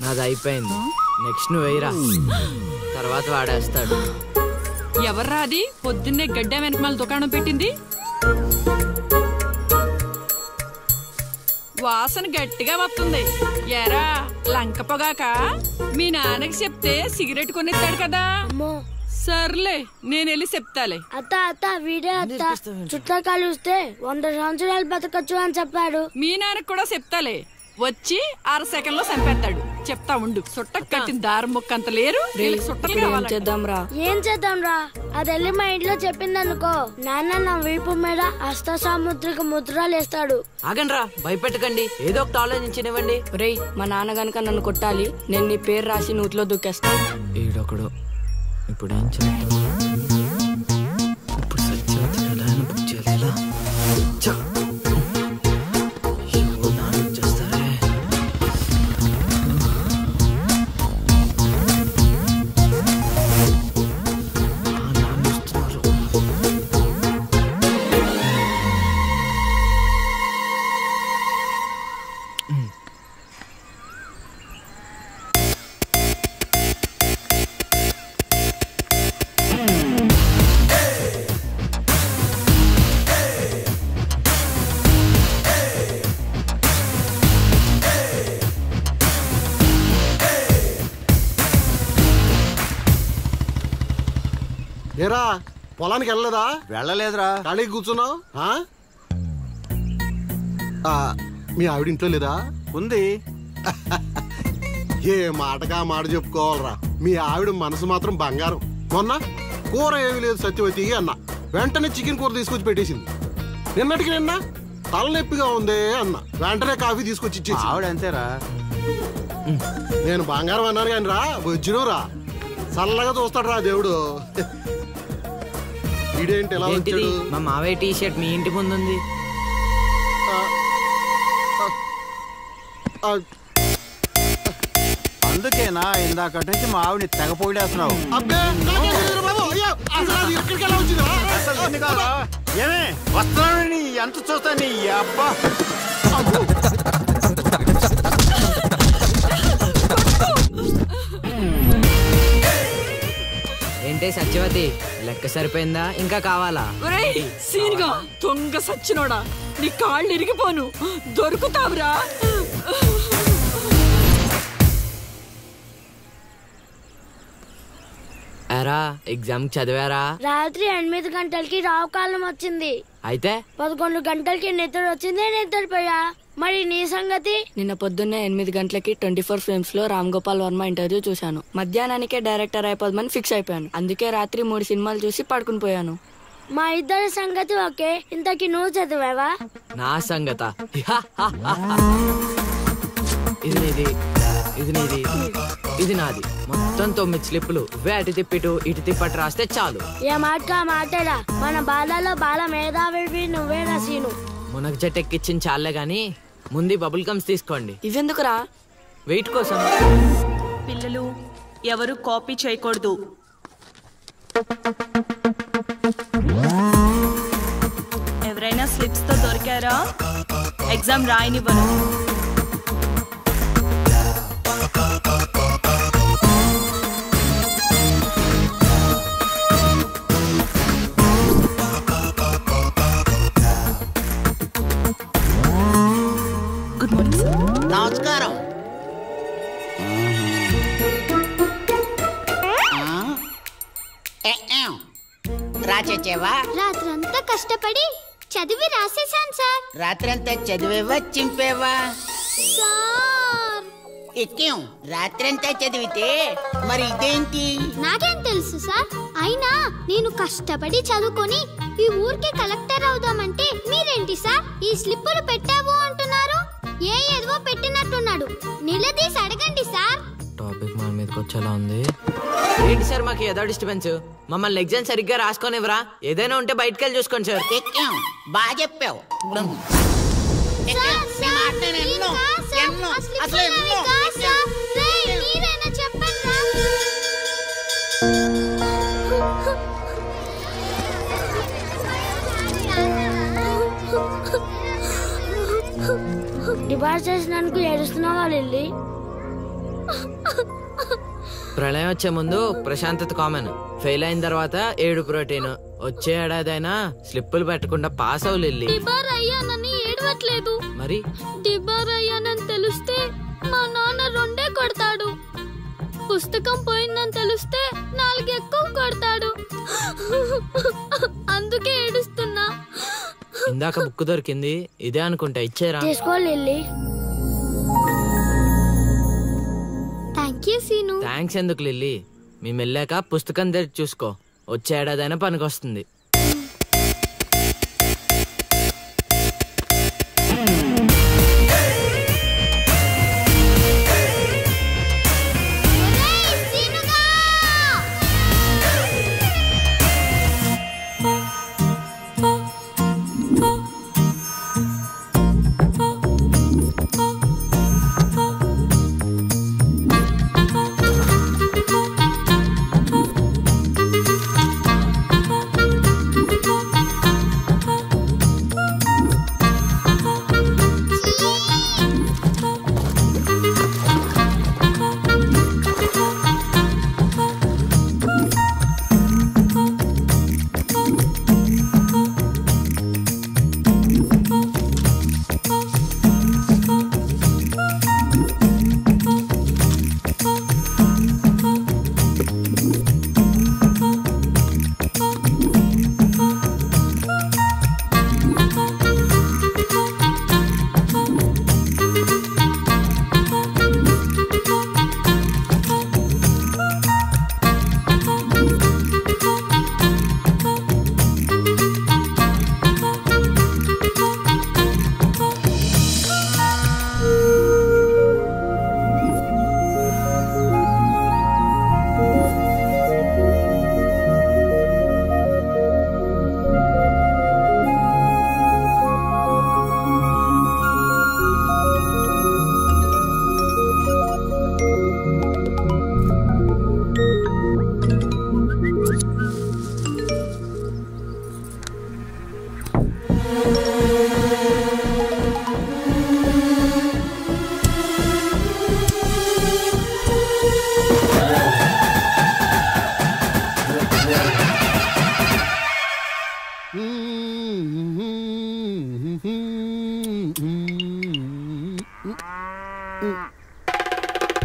నాది అయిపోయింది. నెక్స్ట్ నువ్వు వేయరా, తర్వాత వాడేస్తాడు. ఎవర్రా అది పొద్దున్నే గడ్డ వెనకమాల దుకాణం పెట్టింది? వాసన గట్టిగా వస్తుంది. ఎరా లంక పొగాక? మీ నాన్నకి చెప్తే సిగరెట్ కొనిస్తాడు కదా. సర్లే నేను వెళ్ళి చెప్తాలే. అత్త వీడే అత్త చుట్టూ కలిస్తే 100 సంవత్సరాలు బతకచ్చు అని చెప్పాడు. మీ నాన్నకి కూడా చెప్తాలే, వచ్చి 6 సెకండ్లో చంపేస్తాడు. చెప్తా ఉండు. సుట్ట కట్టిన దారం ముక్క అంత లేరు. సుట్టలు ఏం చేద్దాంరా? అది వెళ్ళి మా ఇంట్లో చెప్పింది అనుకో, నాన్న నా వీపు మీద హస్త సాముద్రిక ముద్రలు వేస్తాడు. ఆగండ్రా, భయపెట్టకండి, ఏదో ఒకటి ఆలోచించనివ్వండి. రేయ్, మా నాన్న గనక నన్ను కొట్టాలి, నేను నీ పేరు రాసి నూతిలో దూకేస్తాను. ఈడొకడు. ఇప్పుడు ఏం చేద్దాం? ఇప్పుడు సత్యవతి ఎలా బుక్ చేయాలి? ఏరా పొలానికి వెళ్ళలేదా? వెళ్ళలేదురా. ఖాళీ కూర్చున్నావు? మీ ఆవిడ ఇంట్లో లేదా? ఉంది. ఏ మాటగా మాట చెప్పుకోవాలరా, మీ ఆవిడ మనసు మాత్రం బంగారం. మొన్న కూర ఏమి లేదు సత్యవతి అన్న, వెంటనే చికెన్ కూర తీసుకొచ్చి పెట్టేసింది. నిన్నటికి నిన్న తలనొప్పిగా ఉంది అన్న, వెంటనే కాఫీ తీసుకొచ్చి ఇచ్చేసి. ఆవిడ అంతేరా. నేను బంగారం అన్నాను కానీ రా వచ్చినరా, చల్లగా చూస్తాడు రా దేవుడు. వీడేంటి ఎలా వచ్చాడు? మా మావయ్య టీ షర్ట్ మీ ఇంటి ముందు ఉంది. అందుకేనా ఇందాక నుంచి మా ఆవిడని తెగ పొగిడేస్తున్నావు? ఏమే వస్తున్నాను, ఎంత చూస్తా నీ అబ్బా. ఏంటే సత్యవతి, లెక్క సరిపోయిందా? ఇంకా కావాలా? సీన్గా దొంగ సచ్చినోడా, నీ కాళ్ళు ఇరిగిపోను, దొరుకుతావురా. ఎరా ఎగ్జామ్ చదివారా? రాత్రి 8 గంటలకి రావు కాలం వచ్చింది. అయితే 11 గంటలకి నిద్ర వచ్చింది, నిద్రపోయా. మరి నీ సంగతి? నిన్న పొద్దున్నే 8 గంటలకి 24 ఫ్రేమ్స్ లో రామ్ గోపాల్ వర్మ ఇంటర్వ్యూ చూశాను. మధ్యాహ్నానికే డైరెక్టర్ అయిపోదామని ఫిక్స్ అయిపోయాను. అందుకే రాత్రి 3 సినిమాలు చూసి పడుకుని పోయాను. మా ఇద్దరి సంగతి ఓకే. ఇంతకి నువ్వు చదివావా? నా సంగత ఇది నీది, ఇది నీది, ఇది నాది. మొత్తం 9 స్లిప్పులు. అటు తిప్పిటు ఇటు తిప్పటి రాస్తే చాలు. ఏ మాట మాటరా, మన బాలలో బాల మేధావి నువ్వే రసీను. మునగ చెట్టు ఎక్కిచ్చిన చాలే గాని ముందు బబుల్ గమ్స్ తీసుకోండి. ఇవెందుకురా? వెయిట్ కోసం. పిల్లలు ఎవరు కాపీ చేయకూడదు. ఎవరైనా స్లిప్స్ తో దొరికారా? ఎగ్జామ్ రాయనివ్వను. Good morning sir. నమస్కారం. రాచేవా? రాత్రంతా కష్టపడి చదివి రాసేసాను సార్. రాత్రంతా చదివేవా చింపేవా? సార్ ఎక్కేం రాత్రంతా చదివితే మరి ఇదేంటి? నాకేం తెలుసు సార్. అయినా నేను కష్టపడి చదువుకొని ఈ ఊరికి కలెక్టర్ అవుదామంటే మీరేంటి సార్ ఈ స్లిప్పులు పెట్టావు అంటున్నారు? ఏ ఏదో పెట్టినట్టున్నాడు. నిలదీసి అడగండి సార్. టాపిక్ మన మీదకి వచ్చేలా ఉంది. ఏంటి సార్ మాకు ఏదో డిస్టర్బెన్స్? మమ్మల్ని ఎగ్జామ్ సరిగ్గా రాసుకొనివ్వరా? ఏదైనా ఉంటే బయటకు వెళ్ళి చూసుకోండి సార్. ఎక్కేం బాగా చెప్పావు. సిఫార్సు చేసినందుకు ఏడుస్తున్నావా లిల్లీ? ప్రళయం వచ్చే ముందు ప్రశాంతత కామన్. ఫెయిల్ అయిన తర్వాత ఏడు ప్రోటీన్. వచ్చే ఏడాదైనా స్లిప్పులు పెట్టకుండా పాస్ అవ్వు లిల్లీ. డిబార్ అయ్యానని ఏడవట్లేదు. మరి డిబార్ అయ్యానని తెలిస్తే మా నాన్న 2 కొడతాడు. పుస్తకం పోయిందని తెలిస్తే 4 ఎక్కువ కొడతాడు. అందుకే ఏడుస్తున్నా. ఇందాక బుక్ దొరికింది, ఇదే అనుకుంటా. ఇచ్చేరా? తీసుకో Lily. Thank you Seenu. Thanks ఎందుకు లిల్లీ? మేము వెళ్ళాక పుస్తకం తెరిచి చూసుకో. వచ్చే ఏడాదైనా పనికొస్తుంది.